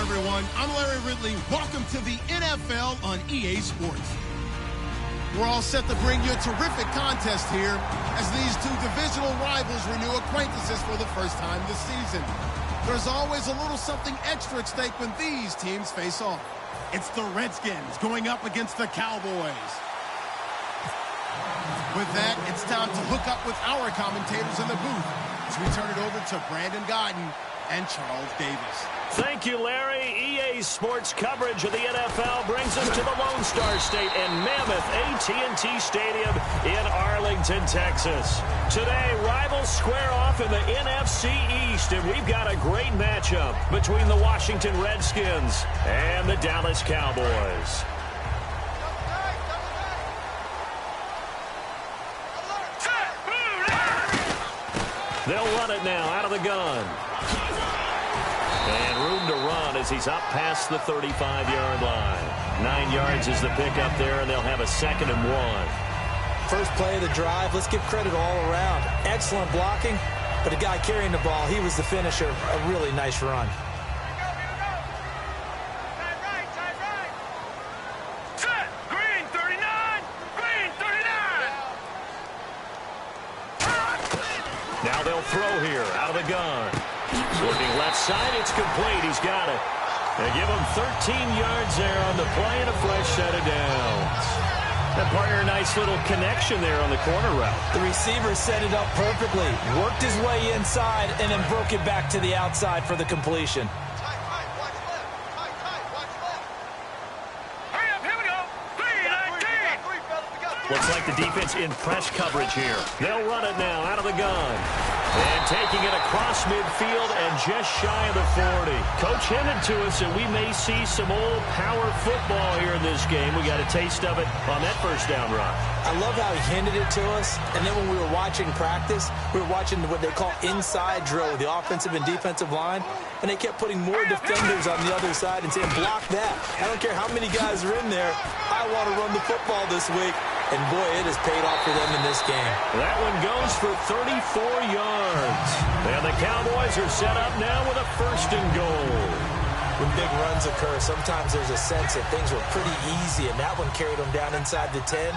everyone. I'm Larry Ridley. Welcome to the NFL on EA Sports. We're all set to bring you a terrific contest here as these two divisional rivals renew acquaintances for the first time this season. There's always a little something extra at stake when these teams face off. It's the Redskins going up against the Cowboys. With that, it's time to hook up with our commentators in the booth as we turn it over to Brandon Godden and Charles Davis. Thank you, Larry. EA Sports coverage of the NFL brings us to the Lone Star State and Mammoth AT&T Stadium in Arlington, Texas. Today, rivals square off in the NFC East, and we've got a great matchup between the Washington Redskins and the Dallas Cowboys. They'll run it now out of the gun. And room to run as he's up past the 35-yard line. 9 yards is the pickup there, and they'll have a 2nd and 1. First play of the drive, let's give credit all around. Excellent blocking, but the guy carrying the ball, he was the finisher. A really nice run. Green 39! Green 39! Now they'll throw here out of the gun. Looking left side, it's complete. He's got it. They give him 13 yards there on the play and a fresh set of downs. That partner, a nice little connection there on the corner route. The receiver set it up perfectly, worked his way inside, and then broke it back to the outside for the completion. Looks like the defense in press coverage here. They'll run it now out of the gun. And taking it across midfield and just shy of the 40. Coach hinted to us that we may see some old power football here in this game. We got a taste of it on that first down run. I love how he hinted it to us. And then when we were watching practice, we were watching what they call inside drill with the offensive and defensive line. And they kept putting more defenders on the other side and saying, block that. I don't care how many guys are in there. I want to run the football this week. And, boy, it has paid off for them in this game. That one goes for 34 yards. And the Cowboys are set up now with a 1st and goal. When big runs occur, sometimes there's a sense that things were pretty easy, and that one carried them down inside the 10.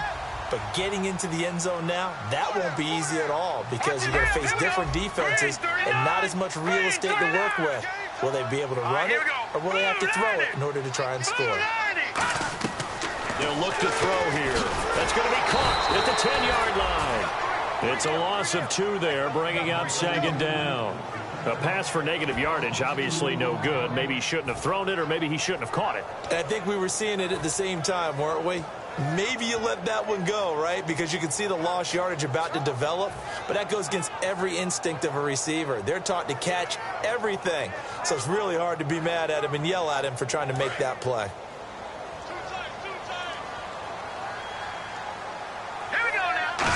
But getting into the end zone now, that won't be easy at all because you're going to face different defenses and not as much real estate to work with. Will they be able to run it, or will they have to throw it in order to try and score? They'll look to throw here. That's going to be caught at the 10-yard line. It's a loss of 2 there, bringing up 2nd down. A pass for negative yardage, obviously no good. Maybe he shouldn't have thrown it, or maybe he shouldn't have caught it. I think we were seeing it at the same time, weren't we? Maybe you let that one go, right? Because you can see the lost yardage about to develop. But that goes against every instinct of a receiver. They're taught to catch everything. So it's really hard to be mad at him and yell at him for trying to make that play.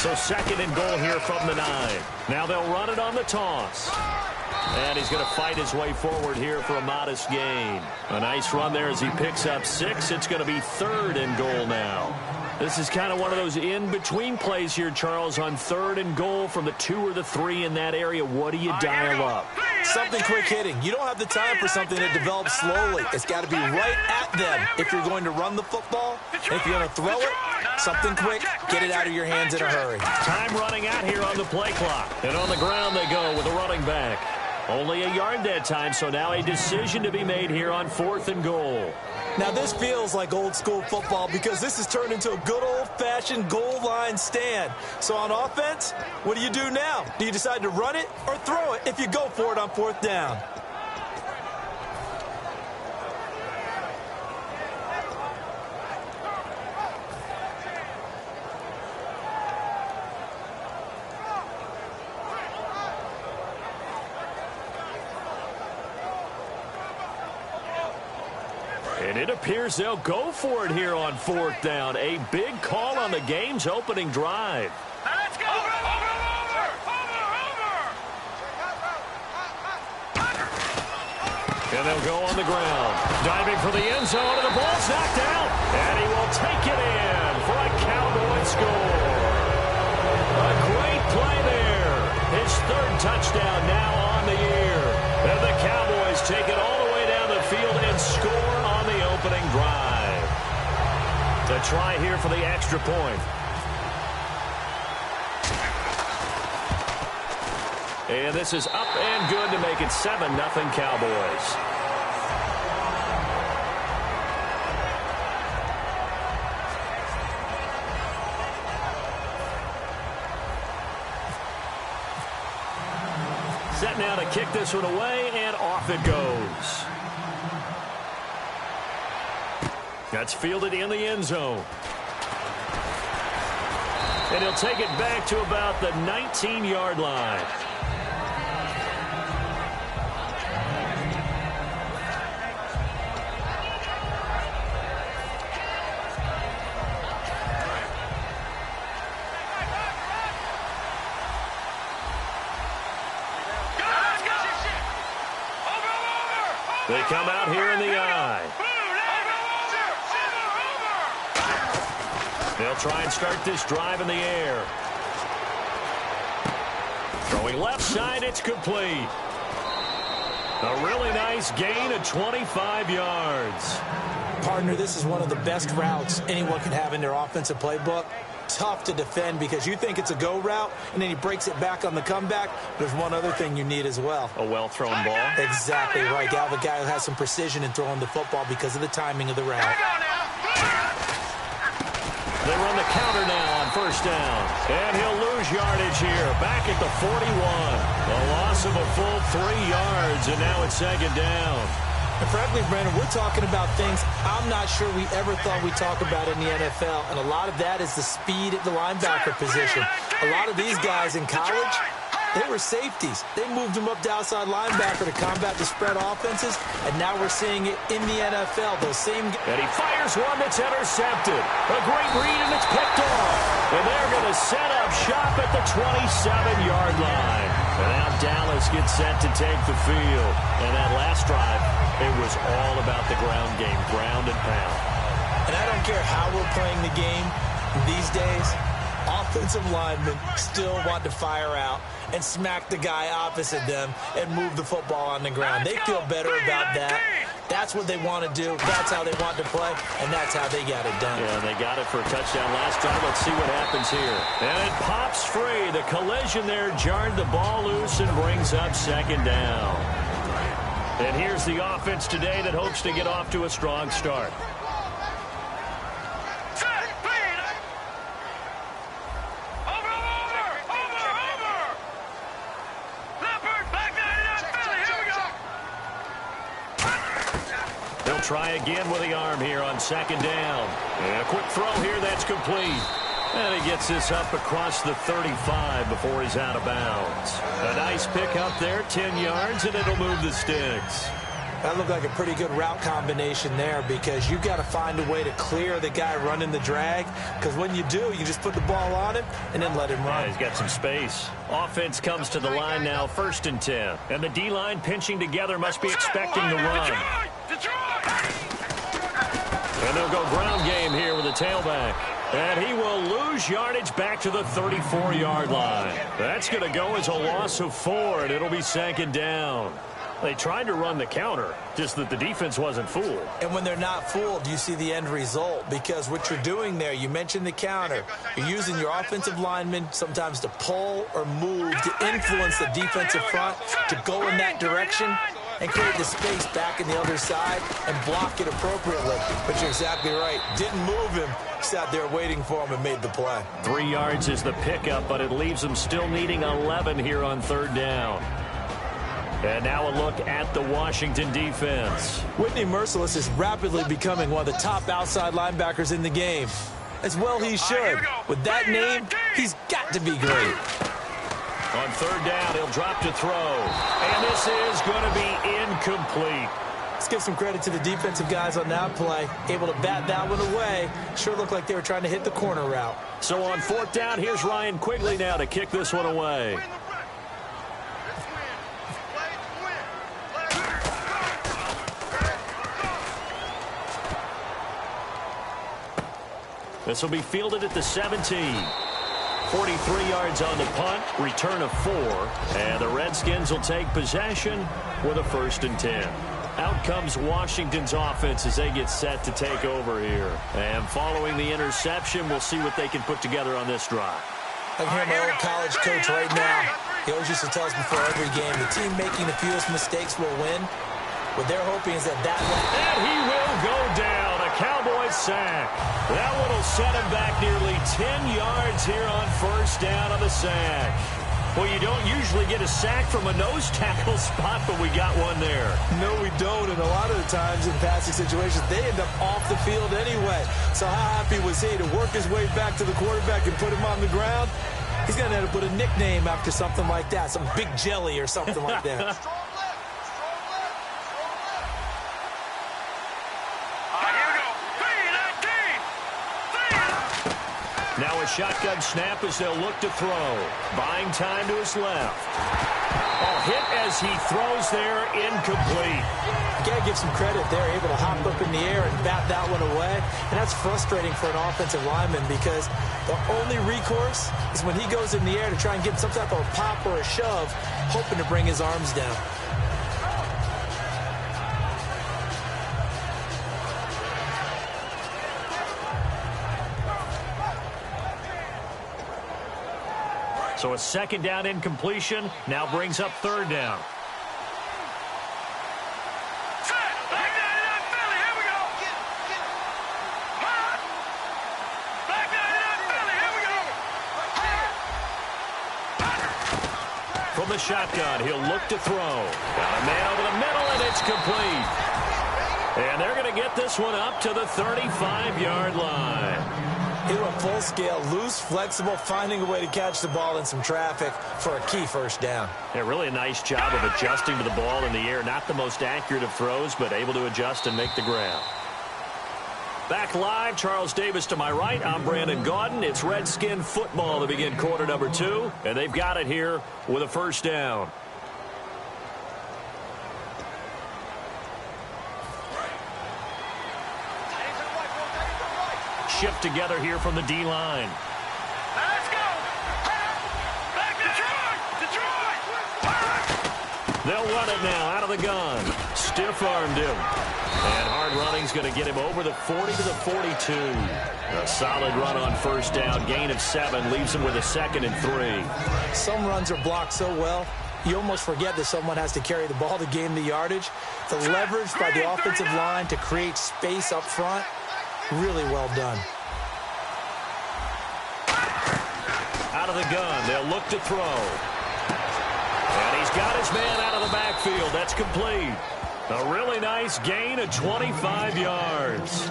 So 2nd and goal here from the 9. Now they'll run it on the toss. And he's going to fight his way forward here for a modest gain. A nice run there as he picks up 6. It's going to be 3rd and goal now. This is kind of one of those in-between plays here, Charles, on 3rd and goal from the 2 or the 3 in that area. What do you dial up? Something quick hitting. You don't have the time for something that develops slowly. It's got to be right at them if you're going to run the football. And if you're going to throw it, something quick, get it out of your hands in a hurry. Time running out here on the play clock. And on the ground they go with a running back. Only a yard that time, so now a decision to be made here on 4th and goal. Now this feels like old school football because this has turned into a good old-fashioned goal line stand. So on offense, what do you do now? Do you decide to run it or throw it if you go for it on 4th down? And it appears they'll go for it here on 4th down. A big call on the game's opening drive. Let's go! Over! And they'll go on the ground. Diving for the end zone, and the ball's knocked out. And he will take it in for a Cowboy score. A great play there. His 3rd touchdown now on the year. And the Cowboys take it all the way down the field and try here for the extra point. And this is up and good to make it 7-0 Cowboys. Set now to kick this one away, and off it goes. That's fielded in the end zone. And he'll take it back to about the 19-yard line. They come out here in the eye. They'll try and start this drive in the air. Throwing left side, it's complete. A really nice gain of 25 yards. Partner, this is one of the best routes anyone can have in their offensive playbook. Tough to defend because you think it's a go route, and then he breaks it back on the comeback. There's one other thing you need as well. A well-thrown ball. Exactly right. You have a guy who has some precision in throwing the football because of the timing of the route. They run the counter now on first down. And he'll lose yardage here. Back at the 41. A loss of a full 3 yards, and now it's second down. And frankly, Brandon, we're talking about things I'm not sure we ever thought we'd talk about in the NFL. And a lot of that is the speed at the linebacker position. A lot of these guys in college, they were safeties. They moved them up to outside linebacker to combat the spread offenses. And now we're seeing it in the NFL. Those same guys. And he fires one that's intercepted. A great read, and it's picked off. And they're going to set up shop at the 27-yard line. And now Dallas gets set to take the field. And that last drive, it was all about the ground game, ground and pound. And I don't care how we're playing the game these days, offensive linemen still want to fire out and smack the guy opposite them and move the football on the ground. They feel better about that. That's what they want to do. That's how they want to play, and that's how they got it done. Yeah, they got it for a touchdown last drive. Let's see what happens here. And it pops free. The collision there jarred the ball loose and brings up second down. And here's the offense today that hopes to get off to a strong start. They'll try again with the arm here on second down. And a quick throw here, that's complete. And he gets this up across the 35 before he's out of bounds. A nice pick up there, 10 yards, and it'll move the sticks. That looked like a pretty good route combination there because you've got to find a way to clear the guy running the drag, because when you do, you just put the ball on him and then let him run. Yeah, he's got some space. Offense comes to the line now, 1st and 10. And the D-line pinching together must be expecting the run. And they'll go ground game here with the tailback. And he will lose yardage back to the 34-yard line. That's going to go as a loss of 4, and it'll be second down. They tried to run the counter, just that the defense wasn't fooled. And when they're not fooled, you see the end result, because what you're doing there, you mentioned the counter. You're using your offensive linemen sometimes to pull or move to influence the defensive front to go in that direction and create the space back in the other side and block it appropriately. But you're exactly right. Didn't move him. Sat there waiting for him and made the play. 3 yards is the pickup, but it leaves them still needing 11 here on third down. And now a look at the Washington defense. Whitney Merciless is rapidly becoming one of the top outside linebackers in the game. As well he should. With that name, he's got to be great. On third down, he'll drop to throw. And this is going to be incomplete. Let's give some credit to the defensive guys on that play. Able to bat that one away. Sure looked like they were trying to hit the corner route. So on fourth down, here's Ryan Quigley now to kick this one away. This will be fielded at the 17. 43 yards on the punt, return of 4, and the Redskins will take possession with a 1st and 10. Out comes Washington's offense as they get set to take over here. And following the interception, we'll see what they can put together on this drive. I can hear my old college coach right now. He always used to tell us before every game, the team making the fewest mistakes will win. What they're hoping is that And he will go down. A Cowboys sack. That one will set him back nearly 10 yards here on first down on the sack. Well, you don't usually get a sack from a nose tackle spot, but we got one there. No, we don't. And a lot of the times in passing situations, they end up off the field anyway. So how happy was he to work his way back to the quarterback and put him on the ground? He's going to have to put a nickname after something like that, some Big Jelly or something like that. Now a shotgun snap as they'll look to throw. Buying time to his left. Oh, hit as he throws there, incomplete. You got to give some credit. They're able to hop up in the air and bat that one away. And that's frustrating for an offensive lineman because the only recourse is when he goes in the air to try and get some type of pop or a shove, hoping to bring his arms down. So a second down incompletion now brings up third down. From the shotgun, he'll look to throw. Got a man over the middle, and it's complete. And they're going to get this one up to the 35-yard line. He went full scale, loose, flexible, finding a way to catch the ball in some traffic for a key first down. Yeah, really a nice job of adjusting to the ball in the air. Not the most accurate of throws, but able to adjust and make the grab. Back live, Charles Davis to my right. I'm Brandon Gaudin. It's Redskin football to begin quarter number 2, and they've got it here with a first down. Shift together here from the D-line. Let's go! Back Detroit! They'll run it now out of the gun. Stiff-armed him. And hard running's going to get him over the 40 to the 42. A solid run on first down. Gain of 7 leaves him with a 2nd and 3. Some runs are blocked so well, you almost forget that someone has to carry the ball to gain the yardage. The leverage by the offensive line to create space up front, really well done. Out of the gun, they'll look to throw. And he's got his man out of the backfield. That's complete. A really nice gain of 25 yards.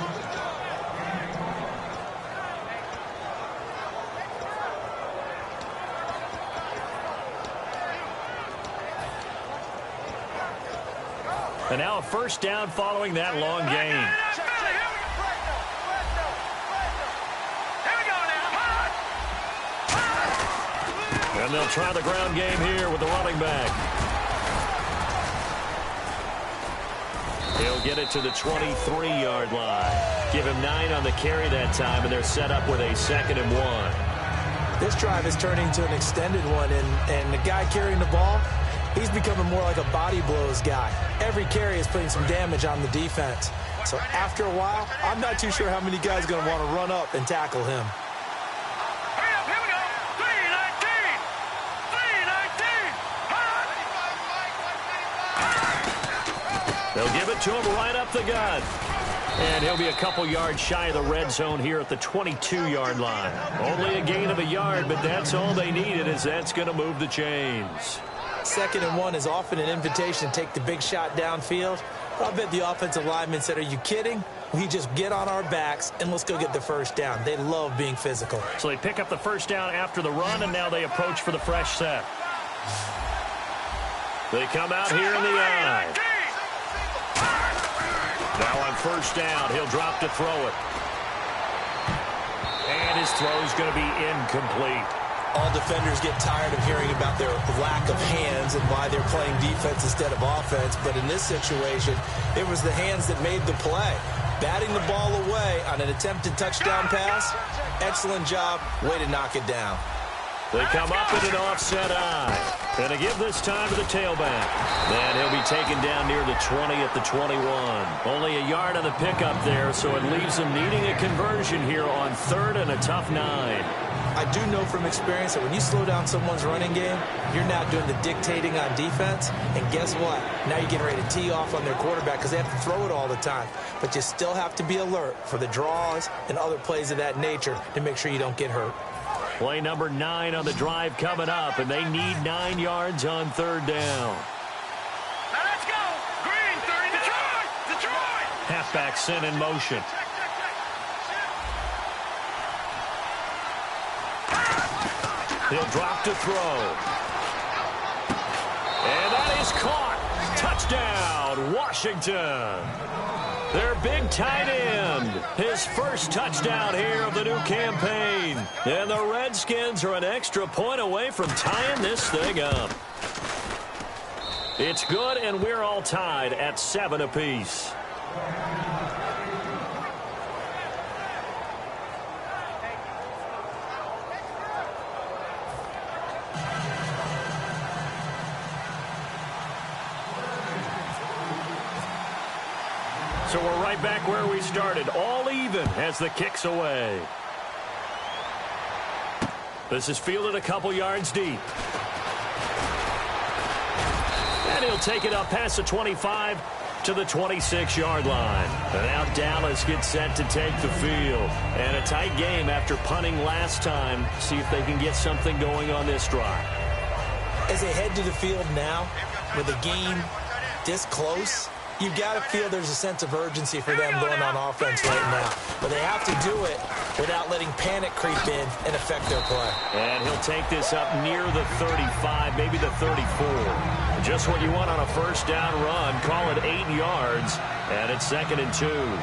And now a first down following that long gain. And they'll try the ground game here with the running back. He'll get it to the 23-yard line. Give him 9 on the carry that time, and they're set up with a 2nd and 1. This drive is turning to an extended one, and the guy carrying the ball, he's becoming more like a body blows guy. Every carry is putting some damage on the defense. So after a while, I'm not too sure how many guys are going to want to run up and tackle him. They'll give it to him right up the gut. And he'll be a couple yards shy of the red zone here at the 22-yard line. Only a gain of a yard, but that's all they needed, as that's going to move the chains. 2nd and 1 is often an invitation to take the big shot downfield. I bet the offensive lineman said, are you kidding? We just get on our backs and let's go get the first down. They love being physical. So they pick up the first down after the run, and now they approach for the fresh set. They come out here in the eye. Now on first down, he'll drop to throw it. And his throw's going to be incomplete. All defenders get tired of hearing about their lack of hands and why they're playing defense instead of offense. But in this situation, it was the hands that made the play. Batting the ball away on an attempted touchdown pass. Excellent job. Way to knock it down. They come up in an offset eye. Going to give this time to the tailback. And he'll be taken down near the 20 at the 21. Only a yard on the pickup there, so it leaves them needing a conversion here on 3rd and a tough 9. I do know from experience that when you slow down someone's running game, you're now doing the dictating on defense. And guess what? Now you're getting ready to tee off on their quarterback because they have to throw it all the time. But you still have to be alert for the draws and other plays of that nature to make sure you don't get hurt. Play number 9 on the drive coming up, and they need 9 yards on 3rd down. Now let's go. Green, 30, Detroit. Halfback sent in motion. He'll drop to throw. And that is caught. Touchdown, Washington. Their big tight end. His first touchdown here of the new campaign. And the Redskins are an extra point away from tying this thing up. It's good, and we're all tied at 7 apiece. So we're right back where we started, all even as the kick's away. This is fielded a couple yards deep. And he'll take it up past the 25 to the 26-yard line. And now Dallas gets set to take the field. And a tight game after punting last time. See if they can get something going on this drive. As they head to the field now, with the game this close, you've got to feel there's a sense of urgency for them going on offense right now. But they have to do it without letting panic creep in and affect their play. And he'll take this up near the 35, maybe the 34. Just what you want on a first down run. Call it 8 yards, and it's 2nd and 2.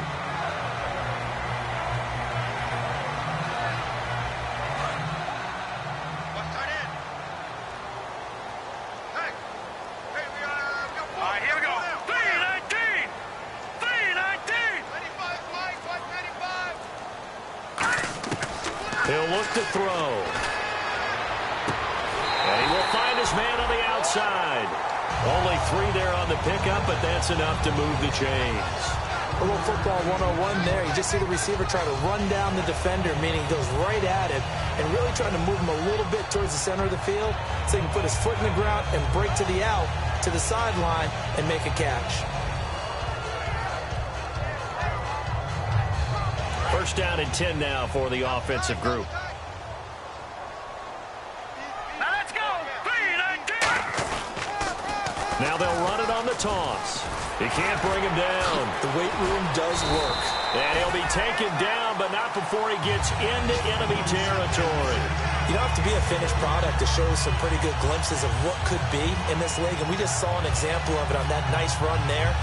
He'll look to throw. And he will find his man on the outside. Only 3 there on the pickup, but that's enough to move the chains. A little football 101 there. You just see the receiver try to run down the defender, meaning he goes right at him and really trying to move him a little bit towards the center of the field so he can put his foot in the ground and break to the out, to the sideline, and make a catch. First down and 10 now for the offensive group. Now let's go. 3-19. Now they'll run it on the toss. He can't bring him down. The weight room does work. And he'll be taken down, but not before he gets into enemy territory. You don't have to be a finished product to show some pretty good glimpses of what could be in this league, and we just saw an example of it on that nice run there.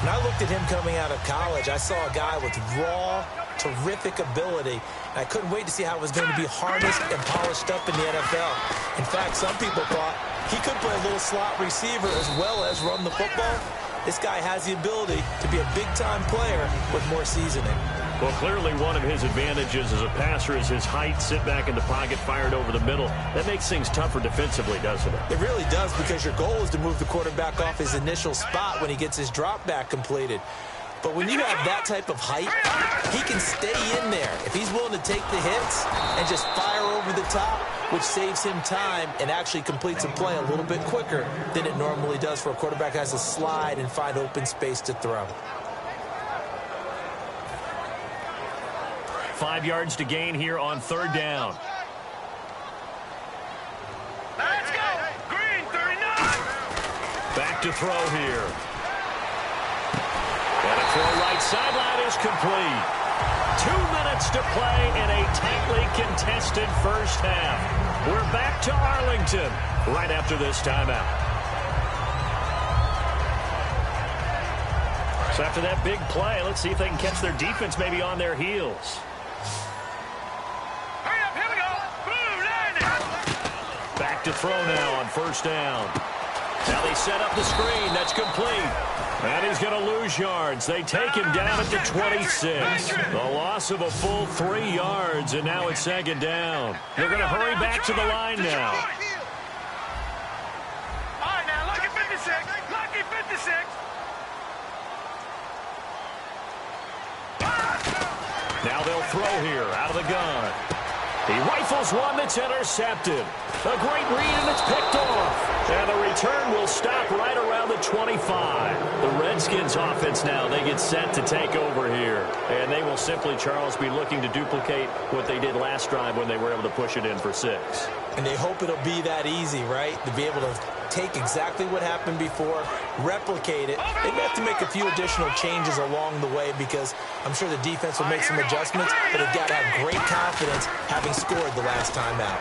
When I looked at him coming out of college, I saw a guy with raw, terrific ability, and I couldn't wait to see how it was going to be harnessed and polished up in the NFL. In fact, some people thought he could play a little slot receiver as well as run the football. This guy has the ability to be a big-time player with more seasoning. Well, clearly one of his advantages as a passer is his height, sit back in the pocket, fired over the middle. That makes things tougher defensively, doesn't it? It really does, because your goal is to move the quarterback off his initial spot when he gets his drop back completed. But when you have that type of height, he can stay in there if he's willing to take the hits and just fire over the top, which saves him time and actually completes a play a little bit quicker than it normally does for a quarterback who has to slide and find open space to throw. 5 yards to gain here on 3rd down. Let's go. Green, 39. Back to throw here. And a throw right sideline is complete. 2 minutes to play in a tightly contested first half. We're back to Arlington right after this timeout. So after that big play, let's see if they can catch their defense maybe on their heels. Hurry up, here we go. Blue line. Back to throw now on 1st down. Now they set up the screen. That's complete. And he's going to lose yards. They take him down at the 26. The loss of a full 3 yards, and now it's second down. They're going to hurry back to the line now. All right, now, lucky 56. Lucky 56. Now they'll throw here out of the gun. He rifles one that's intercepted. A great read, and it's picked off. And the return will stop right around the 25. The Redskins offense now, they get set to take over here. And they will simply, Charles, be looking to duplicate what they did last drive when they were able to push it in for 6. And they hope it'll be that easy, right? To be able to take exactly what happened before, replicate it. They may have to make a few additional changes along the way because I'm sure the defense will make some adjustments, but they've got to have great confidence having scored the last time out.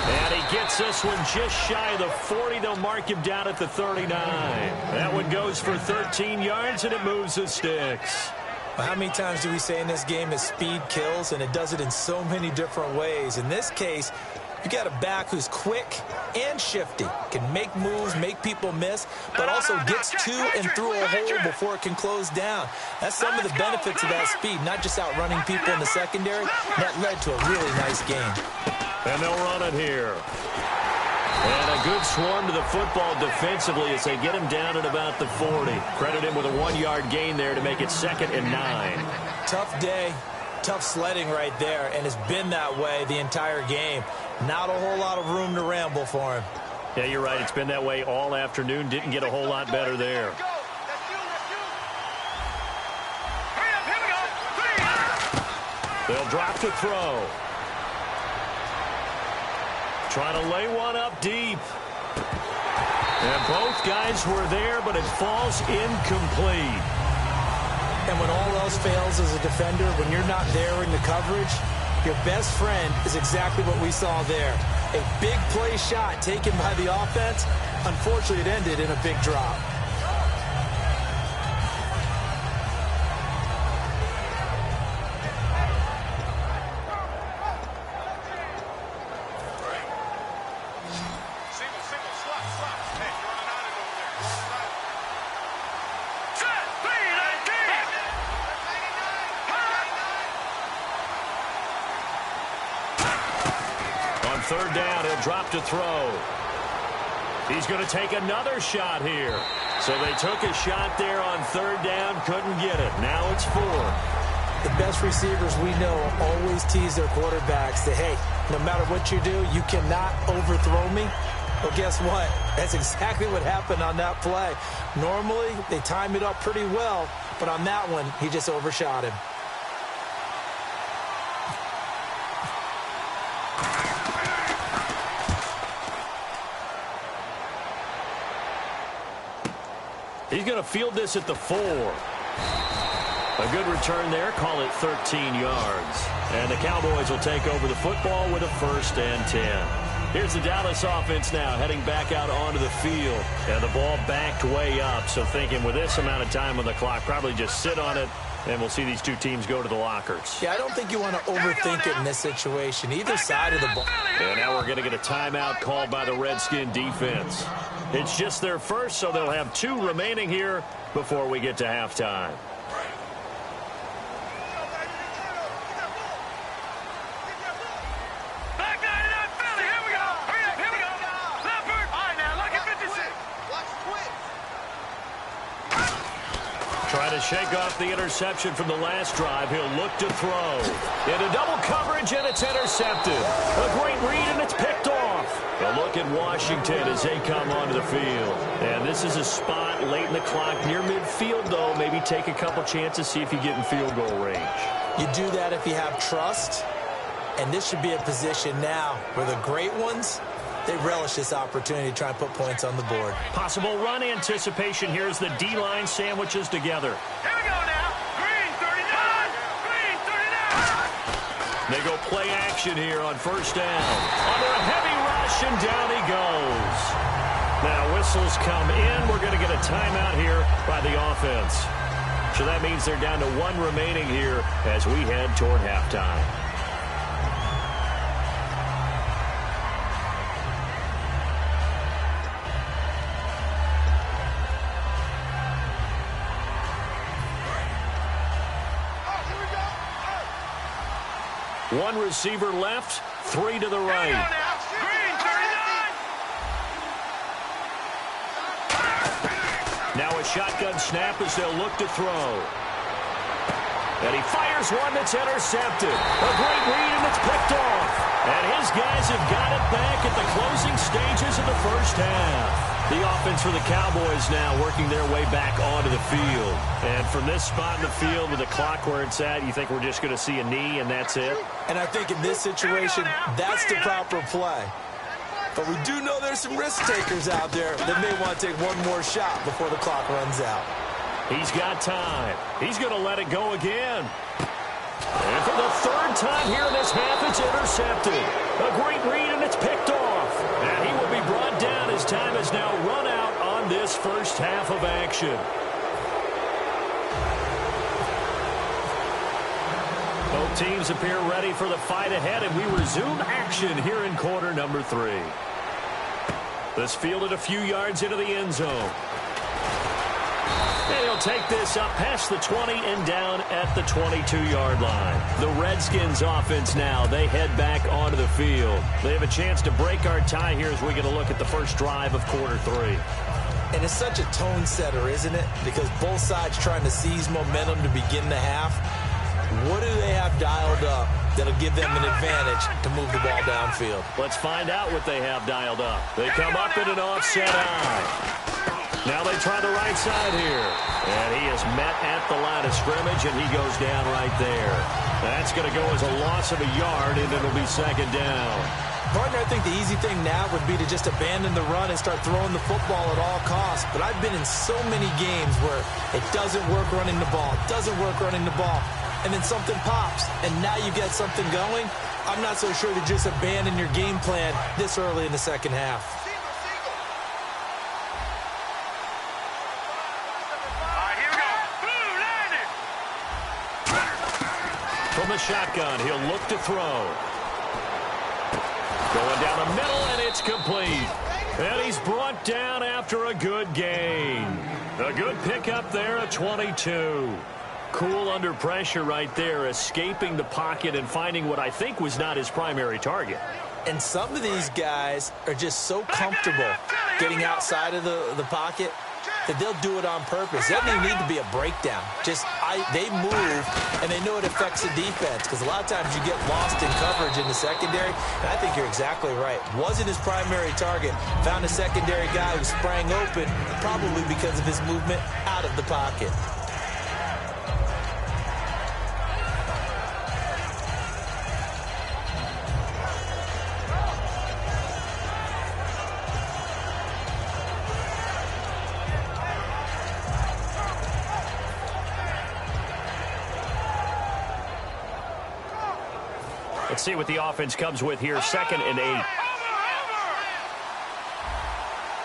And he gets this one just shy of the 40. They'll mark him down at the 39. That one goes for 13 yards, and it moves the sticks. Well, how many times do we say in this game that speed kills, and it does it in so many different ways? In this case, you got a back who's quick and shifty, can make moves, make people miss, but also gets to and through a hole before it can close down. That's some of the benefits of that speed, not just outrunning people in the secondary. That led to a really nice game. And they'll run it here. And a good swarm to the football defensively as they get him down at about the 40. Credit him with a 1-yard gain there to make it 2nd and 9. Tough day, tough sledding right there, and it's been that way the entire game. Not a whole lot of room to ramble for him. Yeah, you're right. It's been that way all afternoon. Didn't get a whole lot better there. They'll drop to throw. Trying to lay one up deep. And both guys were there, but it falls incomplete. And when all else fails as a defender, when you're not there in the coverage, your best friend is exactly what we saw there. A big play shot taken by the offense. Unfortunately, it ended in a big drop. Third down, he'll drop to throw. He's going to take another shot here. So they took a shot there on third down, couldn't get it. Now it's 4. The best receivers we know always tease their quarterbacks that, hey, no matter what you do, you cannot overthrow me. Well, guess what? That's exactly what happened on that play. Normally, they time it up pretty well, but on that one, he just overshot him. He's going to field this at the 4. A good return there. Call it 13 yards. And the Cowboys will take over the football with a 1st and 10. Here's the Dallas offense now heading back out onto the field. And the ball backed way up. So thinking with this amount of time on the clock, probably just sit on it, and we'll see these two teams go to the lockers. Yeah, I don't think you want to overthink it in this situation. Either side of the ball. And now we're going to get a timeout called by the Redskin defense. It's just their first, so they'll have 2 remaining here before we get to halftime. Trying to shake off the interception from the last drive. He'll look to throw. Into double coverage, and it's intercepted. A great read, and it's picked off. A look at Washington as they come onto the field. And this is a spot late in the clock near midfield, though. Maybe take a couple chances, see if you get in field goal range. You do that if you have trust. And this should be a position now where the great ones, they relish this opportunity to try and put points on the board. Possible run anticipation here as the D-line sandwiches together. Here we go now. Green 39. Green 39. They go play action here on 1st down. Under a heavy rush, and down he goes. Now whistles come in. We're going to get a timeout here by the offense. So that means they're down to 1 remaining here as we head toward halftime. One receiver left, 3 to the right. Green, 39. Now a shotgun snap as they'll look to throw. And he fires one that's intercepted. A great read, and it's picked off. And his guys have got it back at the closing stages of the first half. The offense for the Cowboys now working their way back onto the field. And from this spot in the field with the clock where it's at, you think we're just going to see a knee and that's it? And I think in this situation, that's the proper play. But we do know there's some risk takers out there that may want to take one more shot before the clock runs out. He's got time. He's going to let it go again. And for the third time here in this half, it's intercepted. A great read, and it's picked off. And he will be brought down as time has now run out on this first half of action. Both teams appear ready for the fight ahead, and we resume action here in quarter number 3. This fielded a few yards into the end zone. And he'll take this up past the 20 and down at the 22-yard line. The Redskins offense now, they head back onto the field. They have a chance to break our tie here as we get a look at the first drive of quarter 3. And it's such a tone setter, isn't it? Because both sides trying to seize momentum to begin the half. What do they have dialed up that'll give them an advantage to move the ball downfield? Let's find out what they have dialed up. They come up in an offset eye. Now they try the right side here. And he is met at the line of scrimmage, and he goes down right there. That's going to go as a loss of a yard, and it'll be second down. Partner, I think the easy thing now would be to just abandon the run and start throwing the football at all costs. But I've been in so many games where it doesn't work running the ball, and then something pops, and now you get something going. I'm not so sure to just abandon your game plan this early in the second half. From the shotgun, he'll look to throw. Going down the middle, and it's complete. And he's brought down after a good gain. A good pickup there at 22. Cool under pressure right there, escaping the pocket and finding what I think was not his primary target. And some of these guys are just so comfortable getting outside of the pocket that they'll do it on purpose. There doesn't need to be a breakdown. They move, and they know it affects the defense, because a lot of times you get lost in coverage in the secondary, and I think you're exactly right. Wasn't his primary target. Found a secondary guy who sprang open, probably because of his movement out of the pocket. Let's see what the offense comes with here. 2nd and 8.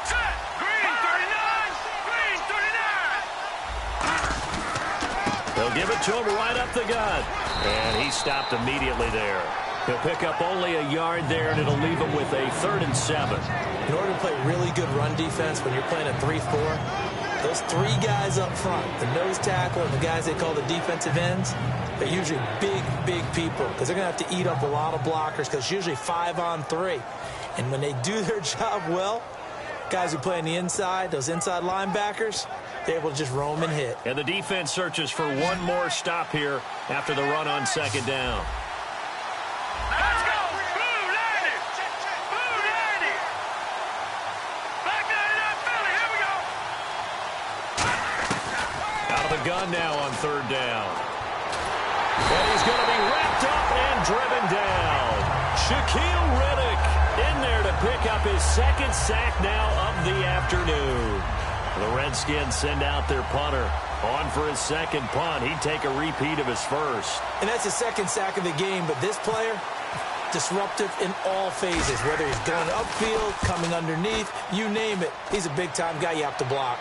Set. Green, 39. Green, 39. They'll give it to him right up the gut. And he stopped immediately there. He'll pick up only a yard there, and it'll leave him with a 3rd and 7. In order to play really good run defense when you're playing a 3-4, those 3 guys up front, the nose tackle and the guys they call the defensive ends, they're usually big people, because they're going to have to eat up a lot of blockers, because it's usually 5-on-3. And when they do their job well, guys who play on the inside, those inside linebackers, they're able to just roam and hit. And the defense searches for one more stop here after the run on 2nd down. Let's go. Blue 90. Blue 90. Black 99 Philly. Here we go. Out of the gun now on 3rd down. And he's going to be wrapped up and driven down. Shaquille Riddick in there to pick up his 2nd sack now of the afternoon. The Redskins send out their punter on for his 2nd punt. He'd take a repeat of his 1st. And that's his 2nd sack of the game, but this player, disruptive in all phases, whether he's going upfield, coming underneath, you name it. He's a big-time guy you have to block.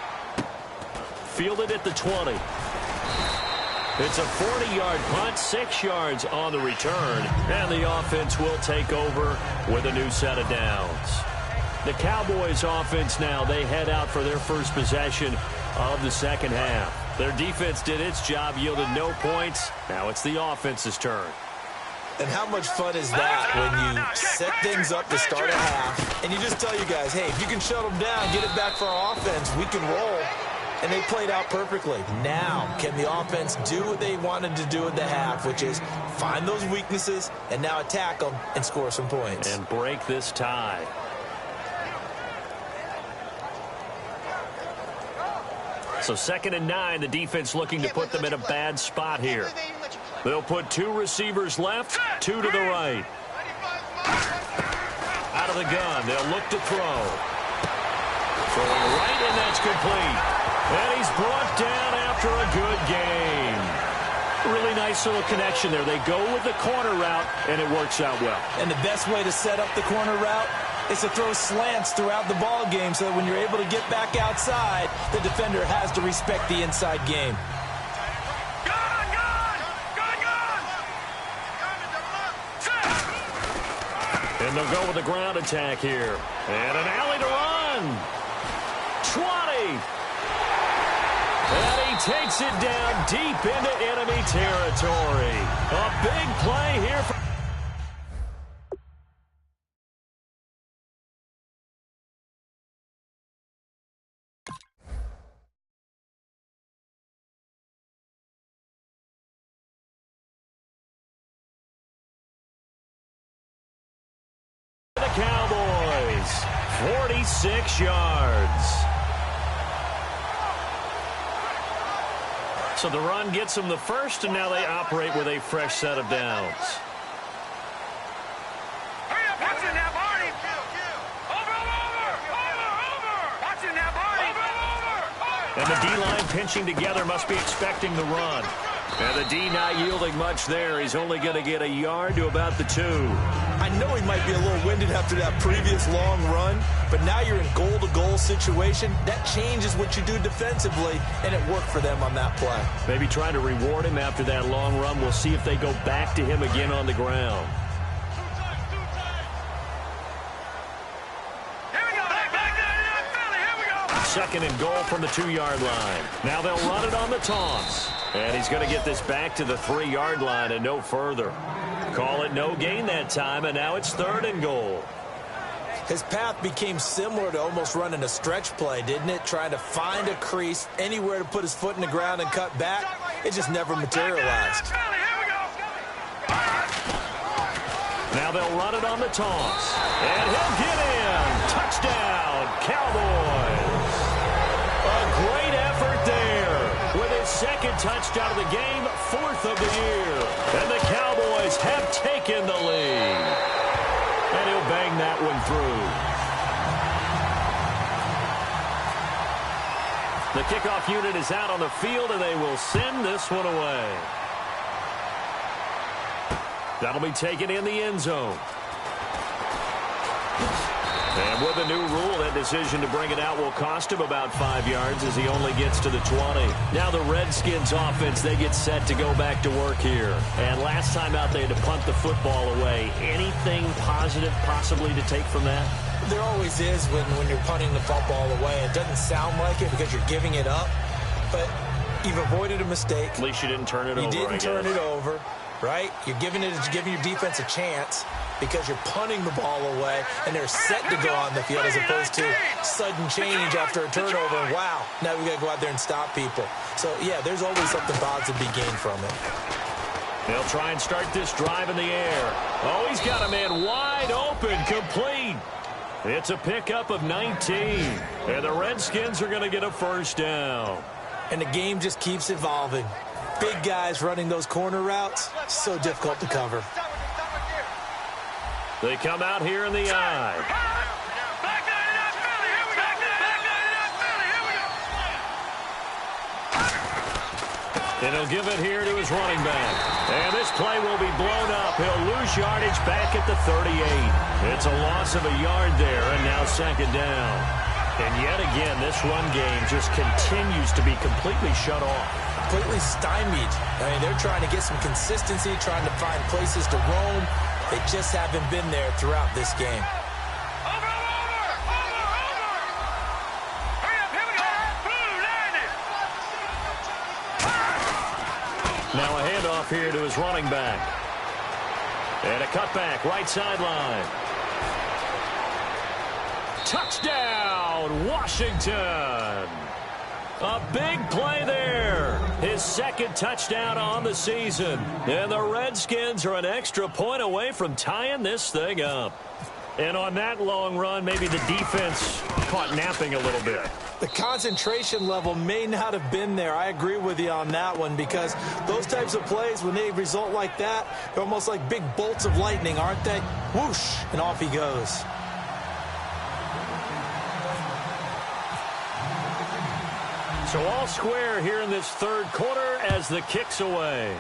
Fielded at the 20. It's a 40-yard punt, 6 yards on the return, and the offense will take over with a new set of downs. The Cowboys offense now, they head out for their first possession of the second half. Their defense did its job, yielded no points. Now it's the offense's turn. And how much fun is that when you set things up to start a half, and you just tell you guys, hey, if you can shut them down, get it back for our offense, we can roll. And they played out perfectly. Now, can the offense do what they wanted to do at the half, which is find those weaknesses and now attack them and score some points. And break this tie. So 2nd and 9, the defense looking to put them in a bad spot here. They'll put 2 receivers left, 2 to the right. Out of the gun, they'll look to throw. Throwing right, and that's complete. And he's brought down after a good game. Really nice little connection there. They go with the corner route, and it works out well. And the best way to set up the corner route is to throw slants throughout the ball game so that when you're able to get back outside, the defender has to respect the inside game. And they'll go with the ground attack here. And an alley to run. 20. And he takes it down deep into enemy territory. A big play here for the Cowboys. 46 yards. So the run gets them the first, and now they operate with a fresh set of downs. Hurry up, watching that, Barney. Over. Watching that, Barney. And the D-line pinching together must be expecting the run. And the D not yielding much there. He's only going to get a yard to about the 2. I know he might be a little winded after that previous long run, but now you're in goal-to-goal situation. That changes what you do defensively, and it worked for them on that play. Maybe trying to reward him after that long run. We'll see if they go back to him again on the ground. Here we go. Here we go. 2nd and goal from the 2-yard line. Now they'll run it on the toss. And he's going to get this back to the 3-yard line and no further. Call it no gain that time, and now it's 3rd and goal. His path became similar to almost running a stretch play, didn't it? Trying to find a crease, anywhere to put his foot in the ground and cut back. It just never materialized. Now they'll run it on the toss. And he'll get in. Touchdown, Cowboys. A great effort there. With his 2nd touchdown of the game, 4th of the year. And the Cowboys have taken the lead. And he'll bang that one through. The kickoff unit is out on the field, and they will send this one away. That'll be taken in the end zone. And with a new rule, that decision to bring it out will cost him about 5 yards as he only gets to the 20. Now the Redskins offense, they get set to go back to work here. And last time out, they had to punt the football away. Anything positive possibly to take from that? There always is when you're punting the football away. It doesn't sound like it because you're giving it up, but you've avoided a mistake. At least you didn't turn it over, You didn't turn I guess. it over, right? You're giving your defense a chance because you're punting the ball away, and they're set to go on the field as opposed to sudden change after a turnover. And wow, now we got to go out there and stop people. So, yeah, there's always something positive to be gained from it. They'll try and start this drive in the air. Oh, he's got a man wide open, complete. It's a pickup of 19. And the Redskins are going to get a 1st down. And the game just keeps evolving. Big guys running those corner routes, so difficult to cover. They come out here in the eye. And he'll give it here to his running back. And this play will be blown up. He'll lose yardage back at the 38. It's a loss of a yard there, and now 2nd down. And yet again, this run game just continues to be completely shut off. Completely stymied. I mean, they're trying to get some consistency, trying to find places to roam. They just haven't been there throughout this game. Now a handoff here to his running back. And a cutback, right sideline. Touchdown, Washington. A big play there. His second touchdown on the season. And the Redskins are an extra point away from tying this thing up. And on that long run, maybe the defense caught napping a little bit. The concentration level may not have been there. I agree with you on that one, because those types of plays, when they result like that, they're almost like big bolts of lightning, aren't they? Whoosh, and off he goes. So all square here in this third quarter as the kick's away.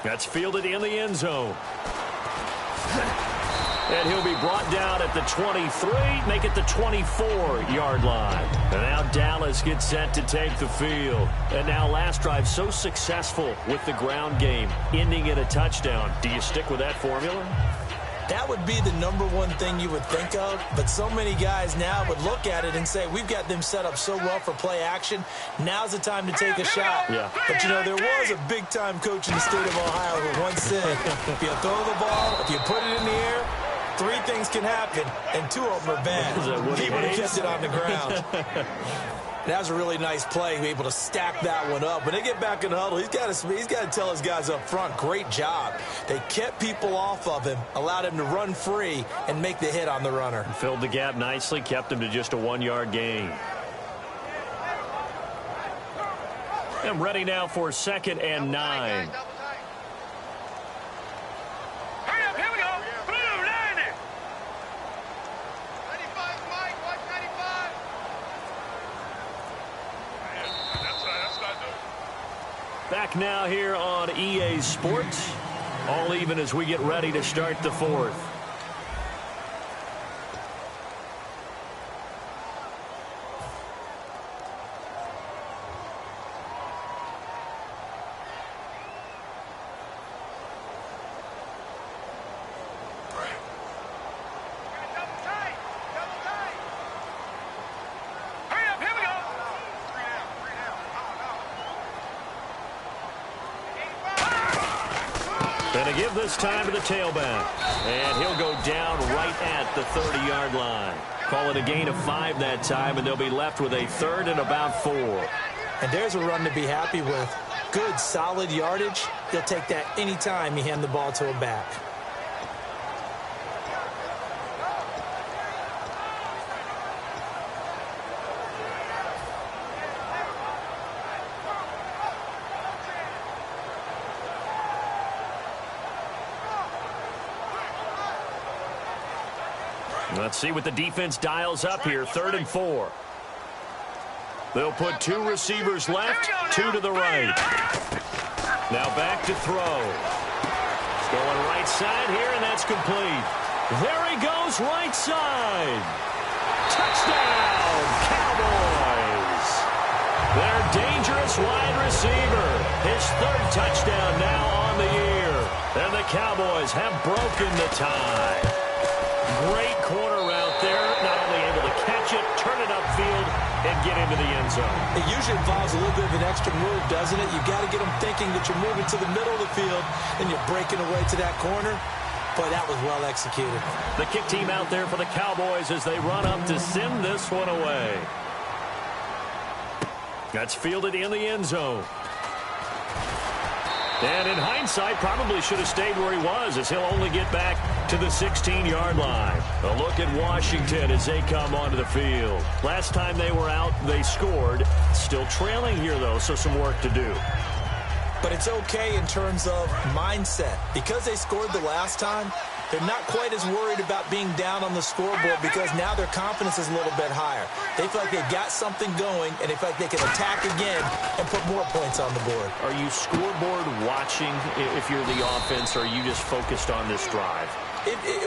That's fielded in the end zone. And he'll be brought down at the 23, make it the 24-yard line. And now Dallas gets set to take the field. And now last drive so successful with the ground game, ending in a touchdown. Do you stick with that formula? That would be the number one thing you would think of, but so many guys now would look at it and say, we've got them set up so well for play action, now's the time to take a shot. Yeah. But, you know, there was a big-time coach in the state of Ohio who once said, if you throw the ball, if you put it in the air, 3 things can happen, and 2 of them are bad. He would have kept it on the ground. That was a really nice play, able to stack that one up. When they get back in the huddle, he's got to tell his guys up front, great job. They kept people off of him, allowed him to run free, and make the hit on the runner. Filled the gap nicely, kept him to just a 1-yard gain. And ready now for 2nd and 9. Hurry up, here we go. Blue, line it. Back now here on EA Sports. All even as we get ready to start the 4th. And to give this time to the tailback. And he'll go down right at the 30-yard line. Call it a gain of 5 that time, and they'll be left with a 3rd and about 4. And there's a run to be happy with. Good, solid yardage. He'll take that any time you hand the ball to him back. Let's see what the defense dials up here. 3rd and 4. They'll put 2 receivers left, 2 to the right. Now back to throw. Going right side here, and that's complete. There he goes, right side. Touchdown, Cowboys. Their dangerous wide receiver. His 3rd touchdown now on the year. And the Cowboys have broken the tie. Great corner route there, not only able to catch it, turn it upfield, and get into the end zone. It usually involves a little bit of an extra move, doesn't it? You've got to get them thinking that you're moving to the middle of the field and you're breaking away to that corner. Boy, that was well executed. The kick team out there for the Cowboys as they run up to send this one away. That's fielded in the end zone. And in hindsight, probably should have stayed where he was, as he'll only get back to the 16-yard line. A look at Washington as they come onto the field. Last time they were out, they scored. Still trailing here, though, so some work to do. But it's okay in terms of mindset. Because they scored the last time, they're not quite as worried about being down on the scoreboard, because now their confidence is a little bit higher. They feel like they've got something going, and they feel like they can attack again and put more points on the board. Are you scoreboard watching if you're the offense, or are you just focused on this drive?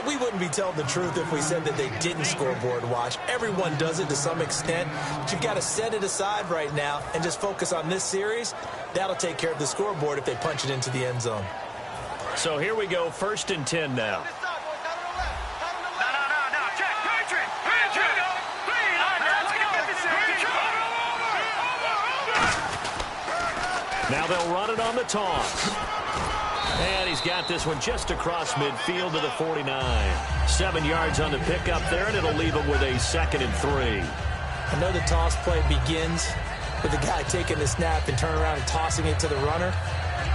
We wouldn't be telling the truth if we said that they didn't scoreboard watch. Everyone does it to some extent. But you've got to set it aside right now and just focus on this series. That'll take care of the scoreboard if they punch it into the end zone. So here we go, 1st and 10 now. Now they'll run it on the toss. And he's got this one just across midfield to the 49. 7 yards on the pickup there, and it'll leave him with a 2nd and 3. I know the toss play begins with the guy taking the snap and turning around and tossing it to the runner.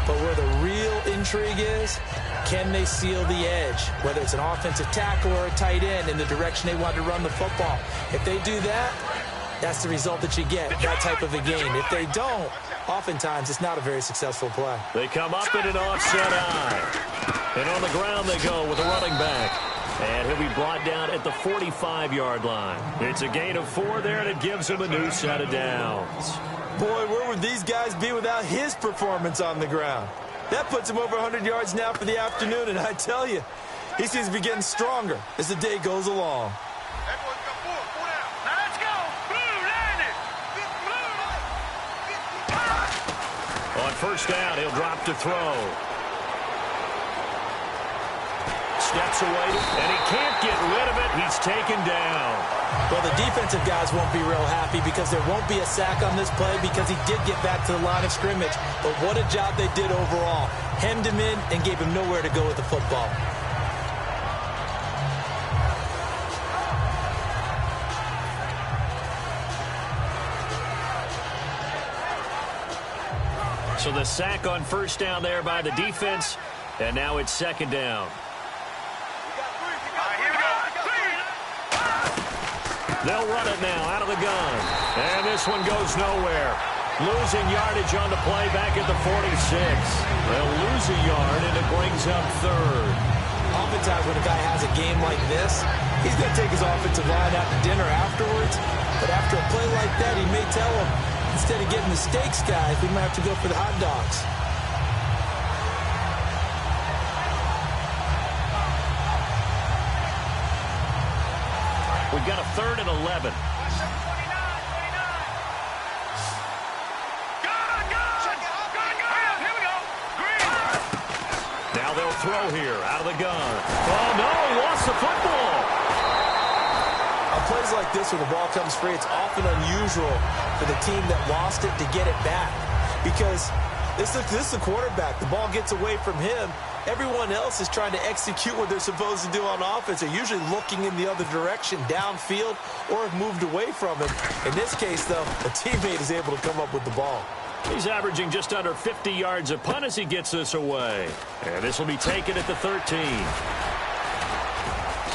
But where the real intrigue is, can they seal the edge, whether it's an offensive tackle or a tight end, in the direction they want to run the football? If they do that, that's the result that you get, that type of a game. If they don't, oftentimes it's not a very successful play. They come up in an offset eye. And on the ground they go with a running back. And he'll be brought down at the 45-yard line. It's a gain of 4 there, and it gives him a new set of downs. Boy, where would these guys be without his performance on the ground? That puts him over 100 yards now for the afternoon, and I tell you, he seems to be getting stronger as the day goes along. Let's go. Blue landed. On first down, he'll drop to throw. Steps away, and he can't get rid of it. He's taken down. Well, the defensive guys won't be real happy because there won't be a sack on this play because he did get back to the line of scrimmage. But what a job they did overall. Hemmed him in and gave him nowhere to go with the football. So the sack on first down there by the defense, and now it's 2nd down. They'll run it now out of the gun. And this one goes nowhere. Losing yardage on the play back at the 46. They'll lose a yard, and it brings up 3rd. Oftentimes when a guy has a game like this, he's going to take his offensive line out to dinner afterwards. But after a play like that, he may tell him, instead of getting the steaks, guys, we might have to go for the hot dogs. We've got a 3rd and 11. Now they'll throw here out of the gun. Oh, no, he lost the football. On plays like this where the ball comes free, it's often unusual for the team that lost it to get it back. Because this is the quarterback. The ball gets away from him. Everyone else is trying to execute what they're supposed to do on offense. They're usually looking in the other direction, downfield, or have moved away from him. In this case, though, a teammate is able to come up with the ball. He's averaging just under 50 yards a punt as he gets this away. And this will be taken at the 13.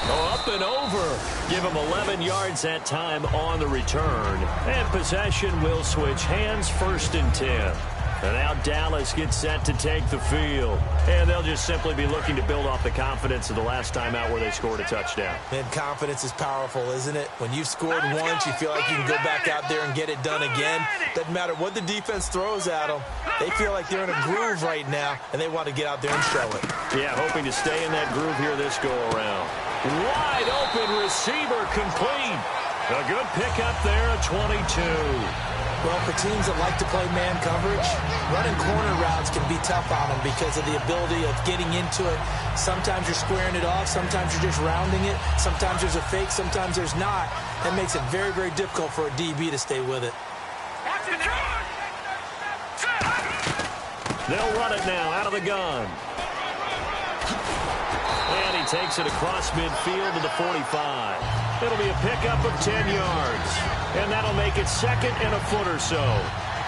Oh, up and over. Give him 11 yards that time on the return. And possession will switch hands, 1st and 10. And now Dallas gets set to take the field. And they'll just simply be looking to build off the confidence of the last time out where they scored a touchdown. Man, confidence is powerful, isn't it? When you've scored once, you feel like you can go back out there and get it done again. Doesn't matter what the defense throws at them. They feel like they're in a groove right now, and they want to get out there and show it. Yeah, hoping to stay in that groove here this go-around. Wide open receiver complete. A good pickup there at 22. Well, for teams that like to play man coverage, running corner routes can be tough on them because of the ability of getting into it. Sometimes you're squaring it off. Sometimes you're just rounding it. Sometimes there's a fake. Sometimes there's not. That makes it very, very difficult for a DB to stay with it. They'll run it now out of the gun. And he takes it across midfield to the 45. It'll be a pickup of 10 yards. And that'll make it 2nd and a foot or so.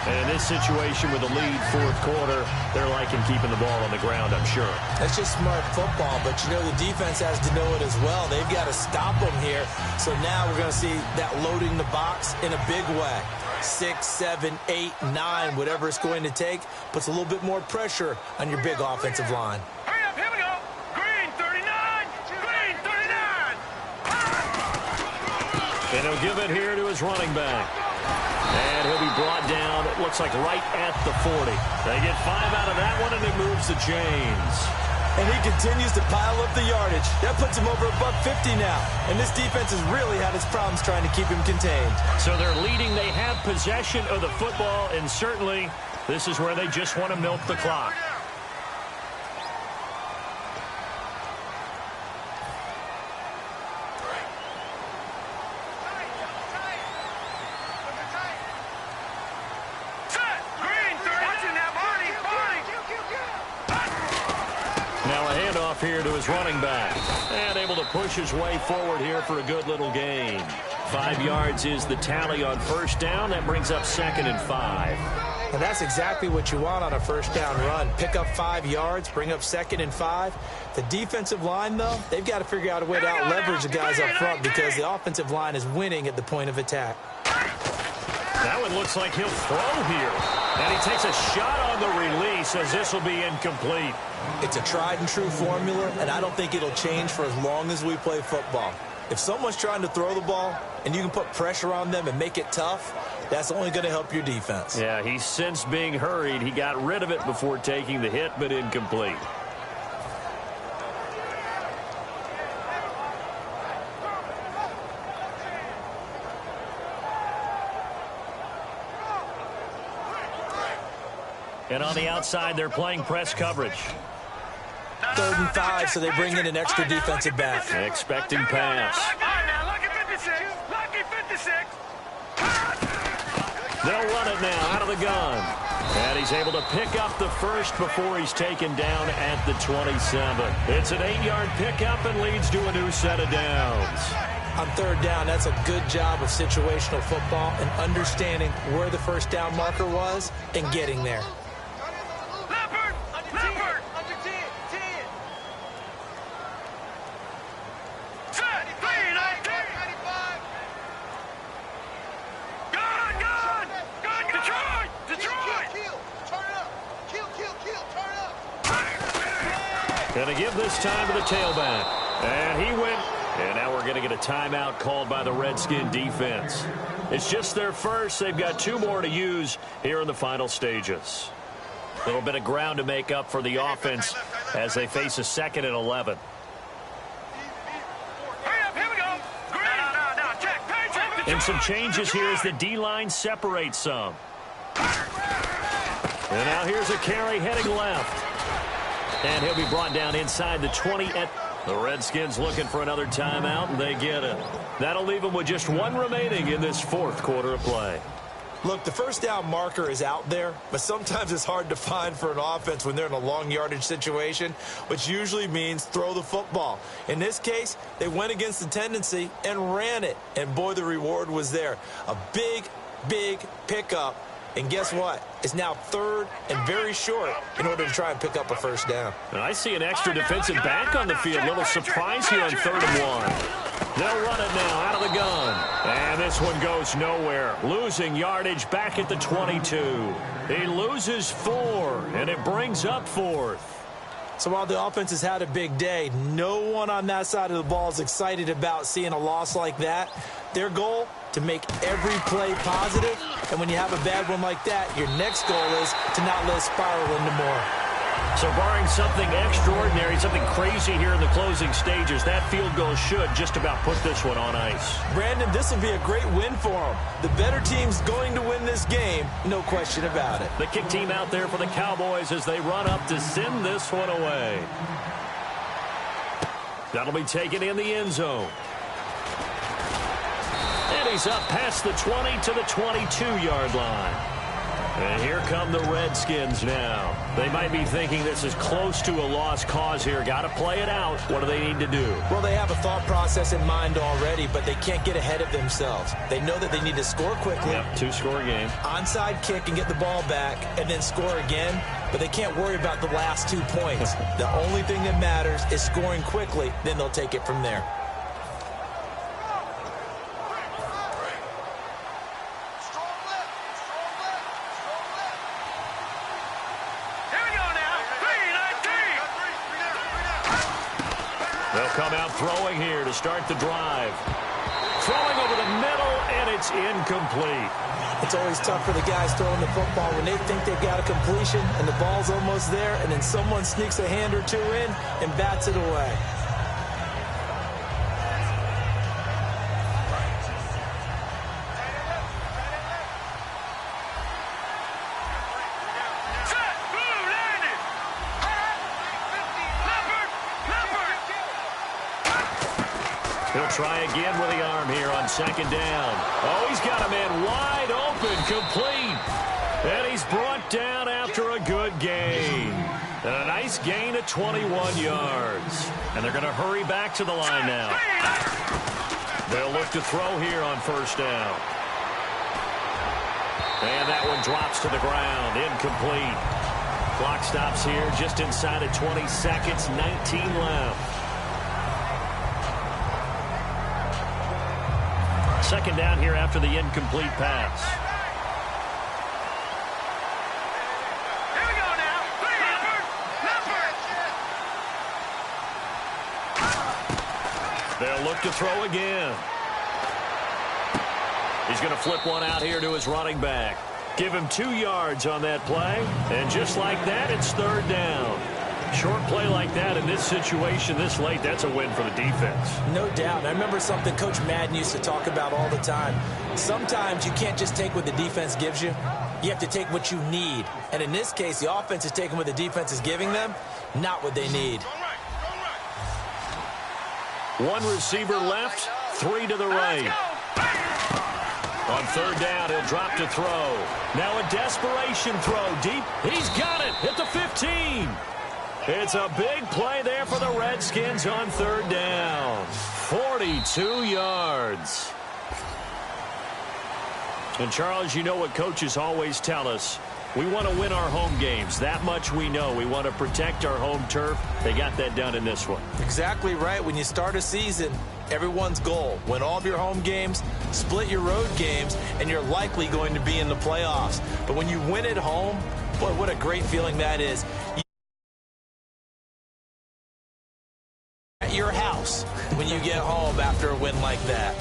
And in this situation with a lead 4th quarter, they're liking keeping the ball on the ground, I'm sure. That's just smart football, but you know the defense has to know it as well. They've got to stop them here. So now we're going to see that loading the box in a big way. 6, 7, 8, 9, whatever it's going to take, puts a little bit more pressure on your big offensive line. Hurry up, here we go. Green 39, green 39. And he'll give it here to his running back. And he'll be brought down, it looks like right at the 40. They get 5 out of that one, and it moves the chains. And he continues to pile up the yardage. That puts him over $150 now. And this defense has really had its problems trying to keep him contained. So they're leading. They have possession of the football, and certainly this is where they just want to milk the clock. off here to his running back. And able to push his way forward here for a good little gain. 5 yards is the tally on first down. That brings up 2nd and 5. And that's exactly what you want on a first down run. Pick up 5 yards, bring up 2nd and 5. The defensive line, though, they've got to figure out a way to out-leverage the guys up front because the offensive line is winning at the point of attack. That one looks like he'll throw here. And he takes a shot on the release as this will be incomplete. It's a tried-and-true formula, and I don't think it'll change for as long as we play football. If someone's trying to throw the ball and you can put pressure on them and make it tough, that's only going to help your defense. Yeah, he sensed being hurried. He got rid of it before taking the hit, but incomplete. And on the outside, they're playing press coverage. 3rd and 5, so they bring in an extra defensive back. Expecting pass. Lucky 56. Lucky 56. They'll run it now out of the gun. And he's able to pick up the first before he's taken down at the 27. It's an 8-yard pickup and leads to a new set of downs. On 3rd down, that's a good job of situational football and understanding where the first down marker was and getting there. Leopard. Leopard. Under 10. 10. Set. 3, 95. Gun. Gun. Gun. Detroit. Detroit. Kill. Turn it up. Kill. Turn it up. Going to give this time to the tailback. And he went. And now we're going to get a timeout called by the Redskin defense. It's just their first. They've got 2 more to use here in the final stages. A little bit of ground to make up for the offense as they face a 2nd and 11. Hurry up. Here we go. No. Check. And some changes here as the D-line separates some. And now here's a carry heading left. And he'll be brought down inside the 20 at the Redskins looking for another timeout, and they get it. That'll leave them with just 1 remaining in this 4th quarter of play. Look, the first down marker is out there, but sometimes it's hard to find for an offense when they're in a long yardage situation, which usually means throw the football. In this case, they went against the tendency and ran it, and boy, the reward was there. A big pickup. And guess what? It's now 3rd and very short in order to try and pick up a first down. And I see an extra defensive back on the field. A little surprise here on 3rd and 1. They'll run it now out of the gun. And this one goes nowhere. Losing yardage back at the 22. He loses 4, and it brings up 4th. So while the offense has had a big day, no one on that side of the ball is excited about seeing a loss like that. Their goal, to make every play positive. And when you have a bad one like that, your next goal is to not let it spiral into more. So barring something extraordinary, something crazy here in the closing stages, that field goal should just about put this one on ice. Brandon, this will be a great win for them. The better team's going to win this game, no question about it. The kick team out there for the Cowboys as they run up to send this one away. That'll be taken in the end zone. And he's up past the 20 to the 22-yard line. And here come the Redskins now. They might be thinking this is close to a lost cause here. Got to play it out. What do they need to do? Well, they have a thought process in mind already, but they can't get ahead of themselves. They know that they need to score quickly. Yep, 2-score game. Onside kick and get the ball back and then score again, but they can't worry about the last 2 points. The only thing that matters is scoring quickly, then they'll take it from there. They'll come out throwing here to start the drive. Throwing over the middle, and it's incomplete. It's always tough for the guys throwing the football when they think they've got a completion and the ball's almost there, and then someone sneaks a hand or 2 in and bats it away. He'll try again with the arm here on 2nd down. Oh, he's got a man wide open, complete. And he's brought down after a good gain. And a nice nice gain of 21 yards. And they're going to hurry back to the line now. They'll look to throw here on first down. And that one drops to the ground. Incomplete. Clock stops here just inside of 20 seconds. 19 left. Second down here after the incomplete pass. Here we go now. They'll look to throw again. He's going to flip one out here to his running back. Give him 2 yards on that play. And just like that, it's third down. Short play like that in this situation this late, that's a win for the defense. No doubt. I remember something Coach Madden used to talk about all the time. Sometimes you can't just take what the defense gives you. You have to take what you need. And in this case, the offense is taking what the defense is giving them, not what they need. One receiver left, 3 to the right. On third down, he'll drop to throw. Now a desperation throw deep. He's got it at the 15. It's a big play there for the Redskins on third down. 42 yards. And, Charles, you know what coaches always tell us. We want to win our home games. That much we know. We want to protect our home turf. They got that done in this one. Exactly right. When you start a season, everyone's goal, win all of your home games, split your road games, and you're likely going to be in the playoffs. But when you win at home, boy, what a great feeling that is. At your house when you get home after a win like that.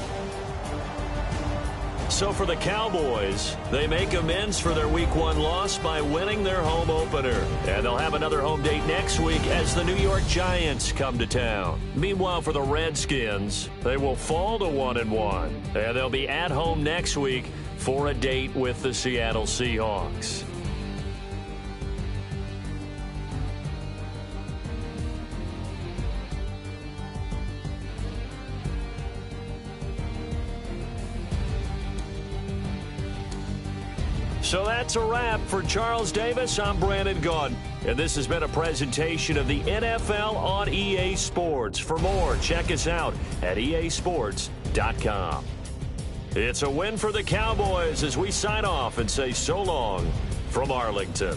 So for the Cowboys, they make amends for their Week 1 loss by winning their home opener. And they'll have another home date next week as the New York Giants come to town. Meanwhile, for the Redskins, they will fall to 1-1. And they'll be at home next week for a date with the Seattle Seahawks. So that's a wrap. For Charles Davis, I'm Brandon Gaudin. And this has been a presentation of the NFL on EA Sports. For more, check us out at easports.com. It's a win for the Cowboys as we sign off and say so long from Arlington.